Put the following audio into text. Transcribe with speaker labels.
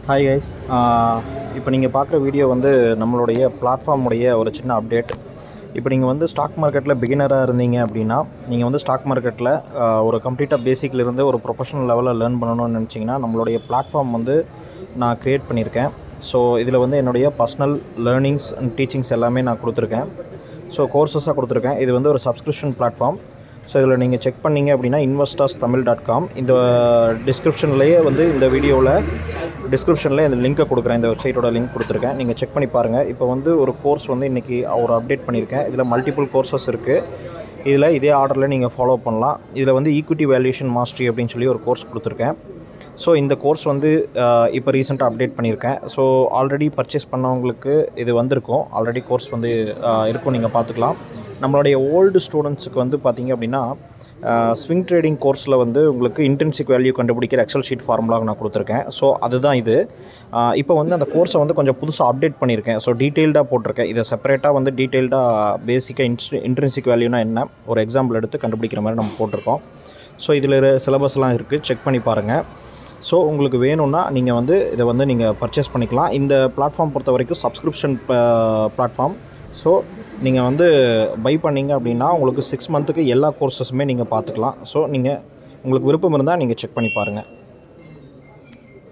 Speaker 1: Hi guys, இப்போ நீங்கள் பார்க்குற வீடியோ வந்து நம்மளுடைய பிளாட்ஃபார்முடைய ஒரு சின்ன அப்டேட். இப்போ நீங்கள் வந்து ஸ்டாக் மார்க்கெட்டில் பிகினராக இருந்தீங்க அப்படின்னா, நீங்கள் வந்து ஸ்டாக் மார்க்கெட்டில் ஒரு கம்ப்ளீட்டாக பேசிக்லேருந்து ஒரு ப்ரொஃபஷனல் லெவலில் லேர்ன் பண்ணணும்னு நினச்சிங்கன்னா, நம்மளுடைய பிளாட்ஃபார்ம் வந்து நான் க்ரியேட் பண்ணியிருக்கேன். ஸோ இதில் வந்து என்னுடைய பர்சனல் லேர்னிங்ஸ் அண்ட் டீச்சிங்ஸ் எல்லாமே நான் கொடுத்துருக்கேன். ஸோ கோர்சஸாக கொடுத்துருக்கேன். இது வந்து ஒரு சப்ஸ்கிரிப்ஷன் பிளாட்ஃபார்ம். ஸோ இதில் நீங்கள் செக் பண்ணிங்க அப்படின்னா investorstamil.com இந்த டிஸ்கிரிப்ஷன்லேயே வந்து இந்த வீடியோவில் டிஸ்கிரிப்ஷனில் இந்த லிங்க்கை கொடுக்குறேன். இந்த வெப்சைட்டோட லிங்க் கொடுத்துருக்கேன். நீங்கள் செக் பண்ணி பாருங்கள். இப்போ வந்து ஒரு கோர்ஸ் வந்து இன்றைக்கி ஒரு அப்டேட் பண்ணியிருக்கேன். இதில் மல்டிபிள் கோர்சஸ் இருக்குது. இதில் இதே ஆர்டரில் நீங்கள் ஃபாலோ பண்ணலாம். இதில் வந்து ஈக்விட்டி வேல்யூஷன் மாஸ்டரி அப்படின்னு சொல்லி ஒரு கோர்ஸ் கொடுத்துருக்கேன். ஸோ இந்த கோர்ஸ் வந்து இப்போ ரீசெண்டாக அப்டேட் பண்ணியிருக்கேன். ஸோ ஆல்ரெடி பர்ச்சேஸ் பண்ணவங்களுக்கு இது வந்திருக்கும். ஆல்ரெடி கோர்ஸ் வந்து இருக்கும், நீங்கள் பார்த்துக்கலாம். நம்மளுடைய ஓல்டு ஸ்டூடெண்ட்ஸுக்கு வந்து பார்த்திங்க அப்படின்னா ஸ்விங் ட்ரேடிங் கோர்ஸில் வந்து உங்களுக்கு இன்ட்ரின்சிக் வேல்யூ கண்டுபிடிக்கிற எக்ஸல் ஷீட் ஃபார்முலா நான் கொடுத்துருக்கேன். ஸோ அதுதான் இது. இப்போ வந்து அந்த கோர்ஸை வந்து கொஞ்சம் புதுசாக அப்டேட் பண்ணியிருக்கேன். ஸோ டீட்டெயில்டாக போட்டிருக்கேன். இதை செப்பரேட்டாக வந்து டீட்டெயில்டாக பேசிக்காக இன்ட்ரின்சிக் வேல்யூனா என்ன ஒரு எக்ஸாம்பிள் எடுத்து கண்டுபிடிக்கிற மாதிரி நம்ம போட்டிருக்கோம். ஸோ இதில் சிலபஸ்லாம் இருக்குது, செக் பண்ணி பாருங்கள். ஸோ உங்களுக்கு வேணும்னா நீங்கள் வந்து இதை வந்து நீங்கள் பர்ச்சேஸ் பண்ணிக்கலாம். இந்த பிளாட்ஃபார்ம் பொறுத்த வரைக்கும் சப்ஸ்கிரிப்ஷன் பிளாட்ஃபார்ம். ஸோ நீங்கள் வந்து பை பண்ணிங்க அப்படின்னா உங்களுக்கு 6 மந்த்துக்கு எல்லா கோர்ஸஸுமே நீங்கள் பார்த்துக்கலாம். ஸோ உங்களுக்கு விருப்பம் இருந்தால் நீங்கள் செக் பண்ணி பாருங்கள்.